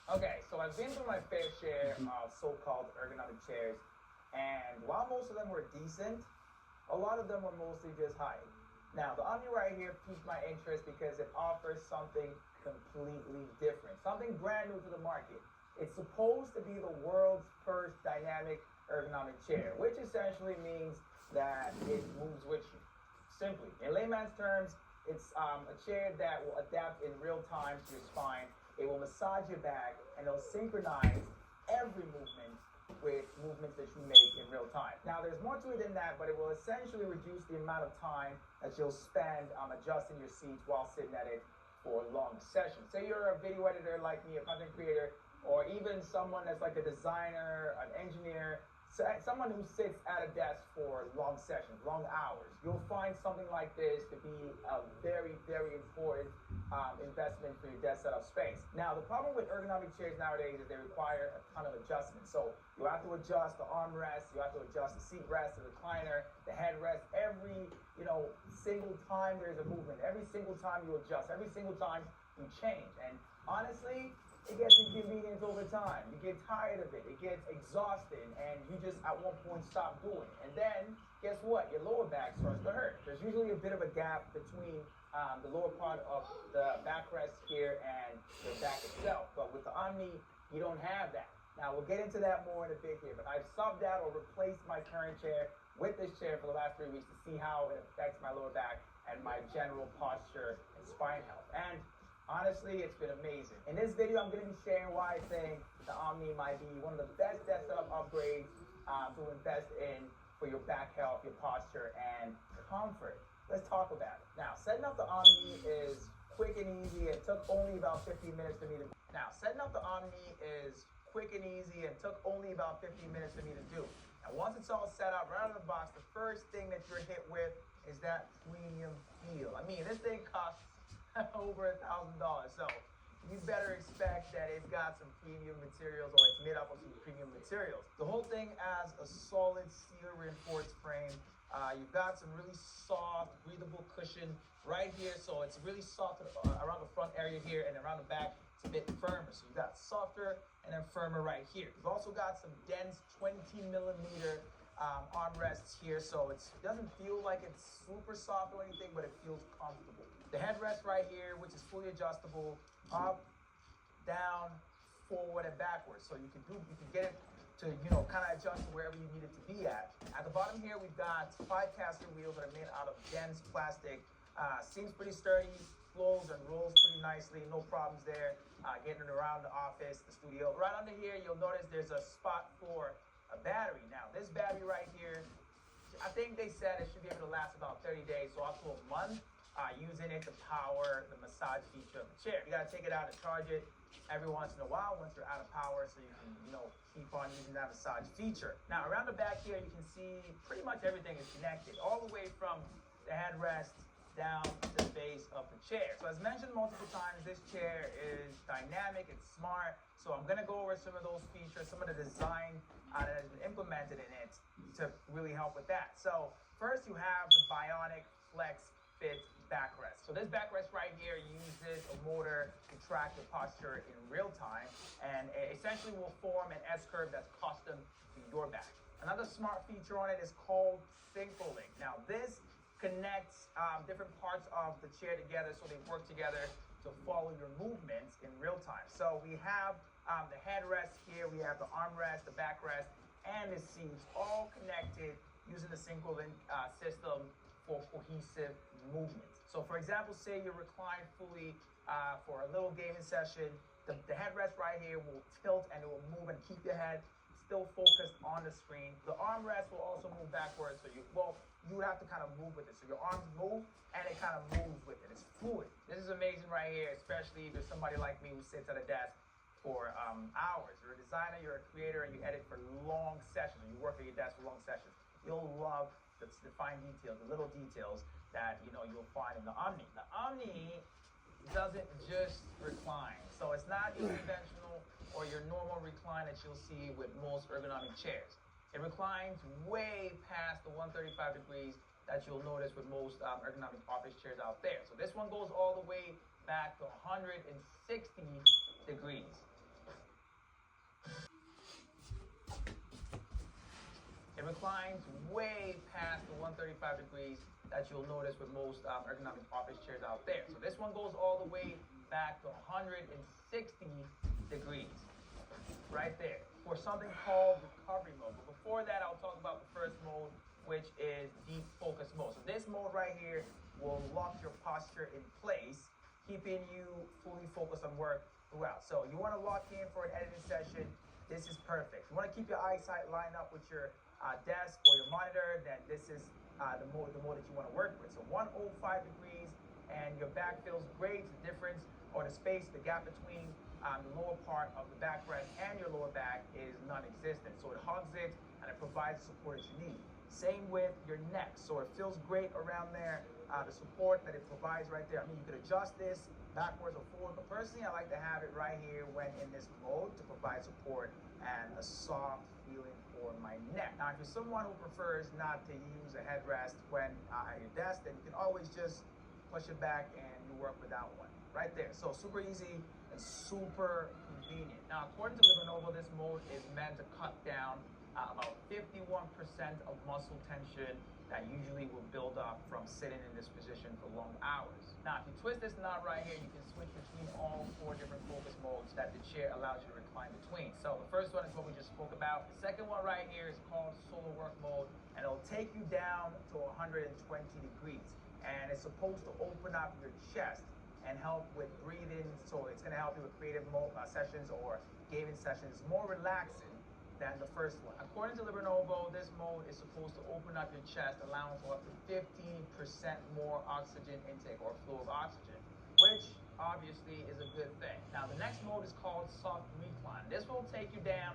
Okay, so I've been through my fair share of so-called ergonomic chairs, and while most of them were decent, a lot of them were mostly just hype. Now, the Omni right here piqued my interest because it offers something completely different, something brand new to the market. It's supposed to be the world's first dynamic ergonomic chair, which essentially means that it moves with you. Simply, in layman's terms, it's a chair that will adapt in real time to your spine. It will massage your back, and it'll synchronize every movement with movements that you make in real time. Now, there's more to it than that, but it will essentially reduce the amount of time that you'll spend adjusting your seats while sitting at it for long sessions. Say you're a video editor like me, a content creator, or even someone that's like a designer, an engineer, someone who sits at a desk for long sessions, long hours. You'll find something like this to be a very, very important investment for your desk setup space. Now, the problem with ergonomic chairs nowadays is they require a ton of adjustments. So you have to adjust the armrest, you have to adjust the seat rest, the recliner, the headrest, every single time there's a movement, every single time you adjust, every single time you change. And honestly, it gets inconvenient over time. You get tired of it. It gets exhausting, and you just at one point stop doing it. And then, guess what? Your lower back starts to hurt. There's usually a bit of a gap between the lower part of the backrest here and the back itself. But with the Omni, you don't have that. Now, we'll get into that more in a bit here, but I've subbed out or replaced my current chair with this chair for the last 3 weeks to see how it affects my lower back and my general posture and spine health. And honestly, it's been amazing. In this video, I'm going to be sharing why I think the Omni might be one of the best desktop upgrades to invest in for your back health, your posture, and comfort. Let's talk about it. Now, setting up the Omni is quick and easy. It took only about 15 minutes for me to do. Now, setting up the Omni is quick and easy and took only about 15 minutes for me to do. Now, once it's all set up right out of the box, the first thing that you're hit with is that premium feel. I mean, this thing costs over $1,000, so you better expect that it's got some premium materials, or it's made up of some premium materials. The whole thing has a solid steel reinforced frame. You've got some really soft, breathable cushion right here, so it's really soft around the front area here, and around the back it's a bit firmer. So you've got softer and then firmer right here. You've also got some dense 20mm armrests here, so it doesn't feel like it's super soft or anything, but it feels comfortable. The headrest right here, which is fully adjustable, up, down, forward, and backwards. So you can get it to kind of adjust to wherever you need it to be at. At the bottom here, we've got 5 caster wheels that are made out of dense plastic. Seems pretty sturdy, flows and rolls pretty nicely, no problems there. Getting it around the office, the studio. Right under here, you'll notice there's a spot for a battery. Now, this battery right here, I think they said it should be able to last about 30 days, so up to a month, using it to power the massage feature of the chair. You gotta take it out and charge it every once in a while once you're out of power, so you can, keep on using that massage feature. Now, around the back here, you can see pretty much everything is connected, all the way from the headrest down to the base of the chair. So as mentioned multiple times, this chair is dynamic, it's smart. So I'm gonna go over some of those features, some of the design that has been implemented in it to really help with that. So first you have the Bionic Flex Fit backrest. So this backrest right here uses a motor to track your posture in real time, and it essentially will form an S-curve that's custom to your back. Another smart feature on it is called Sync-Link. Now this connects different parts of the chair together so they work together to follow your movements in real time. So we have the headrest here, we have the armrest, the backrest, and the seats all connected using the Sync-Link system for cohesive movements. So for example, say you recline fully for a little gaming session, the headrest right here will tilt and it will move and keep your head still focused on the screen. The armrest will also move backwards, so you would have to kind of move with it. So your arms move and it kind of moves with it. It's fluid. This is amazing right here, especially if you're somebody like me who sits at a desk for hours. You're a designer, you're a creator, and you edit for long sessions, or you work at your desk for long sessions. You'll love the fine details, the little details that you'll find in the Omni. The Omni doesn't just recline, so it's not your conventional or your normal recline that you'll see with most ergonomic chairs. It reclines way past the 135 degrees that you'll notice with most ergonomic office chairs out there. So this one goes all the way back to 160 degrees. reclines way past the 135 degrees that you'll notice with most ergonomic office chairs out there. So this one goes all the way back to 160 degrees, right there, for something called recovery mode. But before that, I'll talk about the first mode, which is deep focus mode. So this mode right here will lock your posture in place, keeping you fully focused on work throughout. So you want to lock in for an editing session, this is perfect. You want to keep your eyesight lined up with your desk or your monitor, then this is the mode that you want to work with. So 105 degrees, and your back feels great. The difference, or the space, the gap between the lower part of the backrest and your lower back is non-existent. So it hugs it and it provides the support that you need. Same with your neck. So it feels great around there. The support that it provides right there. I mean, you could adjust this backwards or forward, but personally, I like to have it right here when in this mode to provide support and a soft feeling for my neck. Now, if you're someone who prefers not to use a headrest when at your desk, then you can always just push it back and you work without one. Right there. So super easy and super convenient. Now, according to LiberNovo, this mode is meant to cut down about 51% of muscle tension that usually will build up from sitting in this position for long hours. Now, if you twist this knot right here, you can switch between all 4 different focus modes that the chair allows you to recline between. So the first one is what we just spoke about. The second one right here is called solo work mode, and it'll take you down to 120 degrees. And it's supposed to open up your chest and help with breathing. So it's going to help you with creative sessions or gaming sessions. It's more relaxing than the first one. According to LiberNovo, this mode is supposed to open up your chest, allowing for up to 15% more oxygen intake or flow of oxygen, which obviously is a good thing. Now, the next mode is called soft recline. This will take you down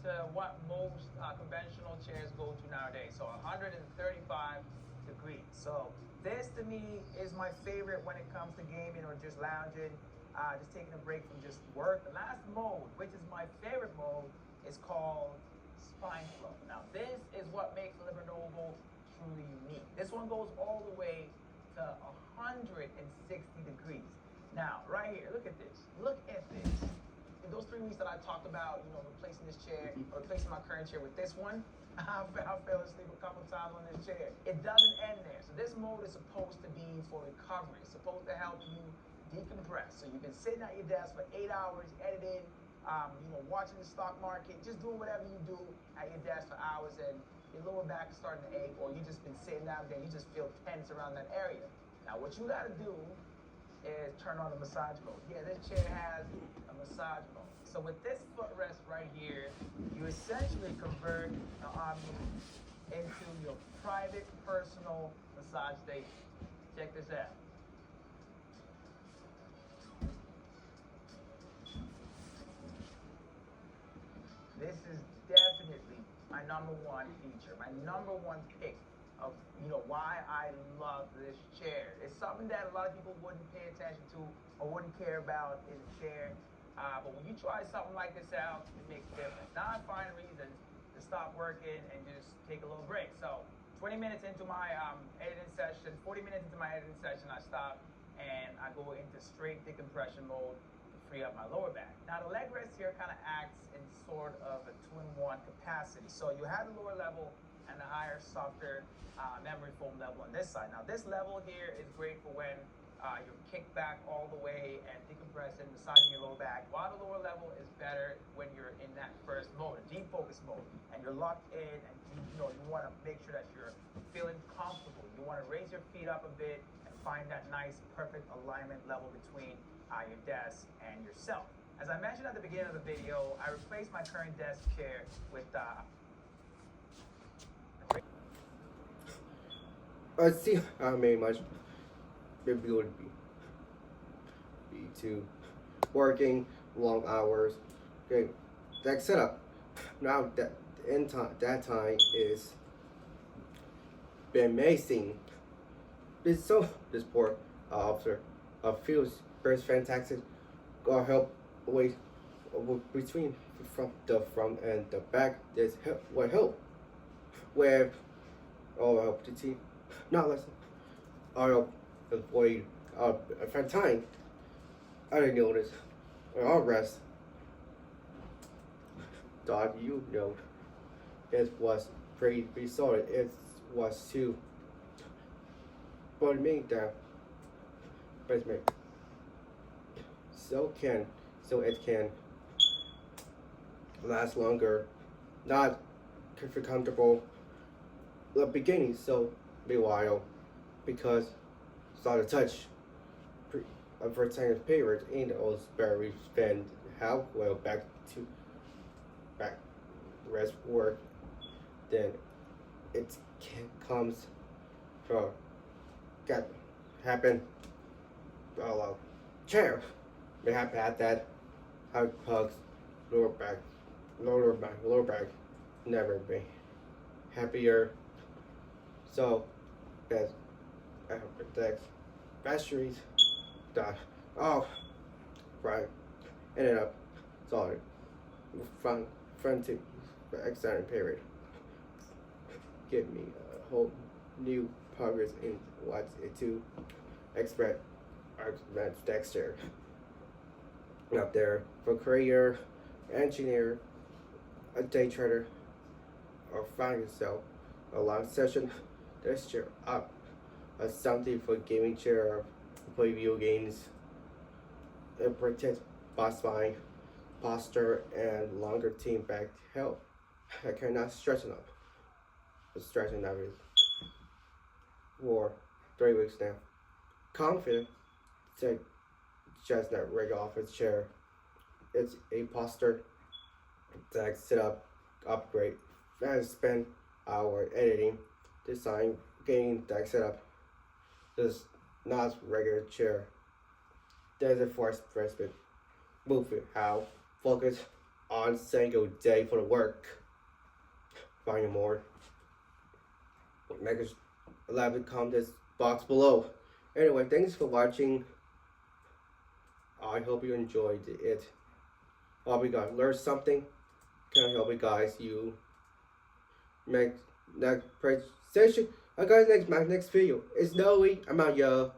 to what most conventional chairs go to nowadays, so 135 degrees. So this to me is my favorite when it comes to gaming or just lounging, just taking a break from just work. The last mode, which is my favorite mode, is called spine flow. Now this is what makes LiberNovo truly unique. This one goes all the way to 160 degrees. Now right here, look at this. Look at this. In those 3 weeks that I talked about, replacing this chair or replacing my current chair with this one, I fell asleep a couple times on this chair. It doesn't end there. So this mode is supposed to be for recovery. It's supposed to help you decompress. So you've been sitting at your desk for 8 hours, editing, watching the stock market, just doing whatever you do at your desk for hours, and your lower back is starting to ache, or you just been sitting down there, you just feel tense around that area. Now what you gotta do is turn on the massage mode. Yeah, this chair has a massage mode. So with this footrest right here, you essentially convert the Omni into your private, personal massage station. Check this out. This is definitely my #1 feature, my #1 pick of why I love this chair. It's something that a lot of people wouldn't pay attention to or wouldn't care about in a chair. But when you try something like this out, it makes a difference. Now I find reasons to stop working and just take a little break. So 20 minutes into my editing session, 40 minutes into my editing session, I stop and I go into straight decompression mode to free up my lower back. Now the leg rest here kind of acts in sort of a 2-in-1 capacity. So you have the lower level and the higher, softer memory foam level on this side. Now this level here is great for when you're kicked back all the way and decompressing, massaging your lower back, while the lower level is better when you're in that first mode, deep focus mode, and you're locked in, and you want to make sure that you're feeling comfortable. You want to raise your feet up a bit and find that nice, perfect alignment level between your desk and yourself. As I mentioned at the beginning of the video, I replaced my current desk chair with I see how many much maybe would be to working long hours. Okay, that setup now that that time is been amazing. This poor officer feels very fantastic. Got help with between from the front and the back. There's help where all help the team. Not less. I'll avoid for time. I didn't notice. I'll rest. Dog, it was pretty solid. It was too, but me that basement so it can last longer, not comfortable the beginning, so be a while because it's not a touch for time period in those very spend how well back rest work, then it comes from get happen chair may have had that how hugs lower back never be happier, so that protects batteries that oh right ended up solid front to the extended period give me a whole new progress in what it to expect advanced texture up there for career engineer, a day trader, or find yourself a long session texture up something for gaming chair, play video games, and protect boss spine, posture, and longer team back health. I cannot stretch enough. The stretching that is for 3 weeks now. Confident, take just that regular office chair. It's a posture that set up, upgrade, and spend hour editing, design, getting that set up. This not regular chair. There's a force placement. Move it how focus on single day for the work. Find more. Make a elaborate comment box below. Anyway, thanks for watching. I hope you enjoyed it. I hope you guys learned something. Can I help you guys? You make next presentation. I got next my next video. It's Noe. I'm out, y'all.